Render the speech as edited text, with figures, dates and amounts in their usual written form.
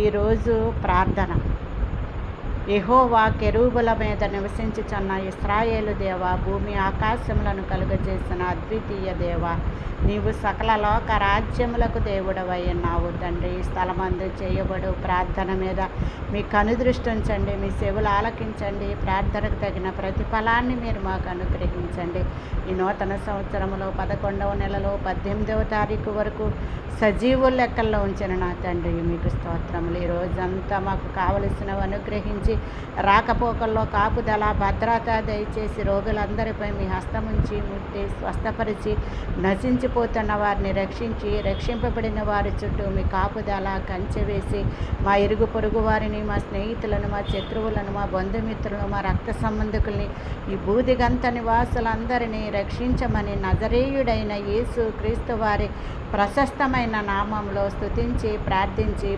ఈరోజు ప్రార్థన. యెహోవా కెరూబుల మీద నివసించుచున్న ఇశ్రాయేలు దేవా, భూమి ఆకాశములను కలుగజేసిన అద్వితీయ దేవా, నీవు సకల లోక రాజ్యములకు దేవుడవై ఉన్నావు తండ్రి. ఈ స్థలమందు చేయబడు ప్రార్థన మీద మీ కనుదృష్టి ఉంచండి, మీ చెవులు ఆలకించండి. ప్రార్థనకు తగిన ప్రతిఫలాన్ని మీరు మాకు అనుగ్రహించండి. ఈ నూతన సంవత్సరంలో 11వ నెలలో 18వ తారీఖు వరకు సజీవుల లెక్కల్లో ఉంచిన నా తండ్రి, మీకు స్తోత్రములు. ఈ రోజంతా మాకు కావలసినవి అనుగ్రహించి, రాకపోకల్లో కాపుదల భద్రత దయచేసి, రోగులందరిపై మీ హస్తముంచి ముట్టి స్వస్థపరిచి, నశించిపోతున్న వారిని రక్షించి, రక్షింపబడిన వారి చుట్టూ మీ కాపుదల కంచె వేసి, మా ఇరుగు పొరుగు వారిని, మా స్నేహితులను, మా శత్రువులను, మా బంధుమిత్రులను, మా రక్త సంబంధికుల్ని, ఈ బూదిగంత నివాసులందరినీ రక్షించమని నజరేయుడైన యేసు క్రీస్తు వారి ప్రశస్తమైన నామంలో స్తుతించి ప్రార్థించి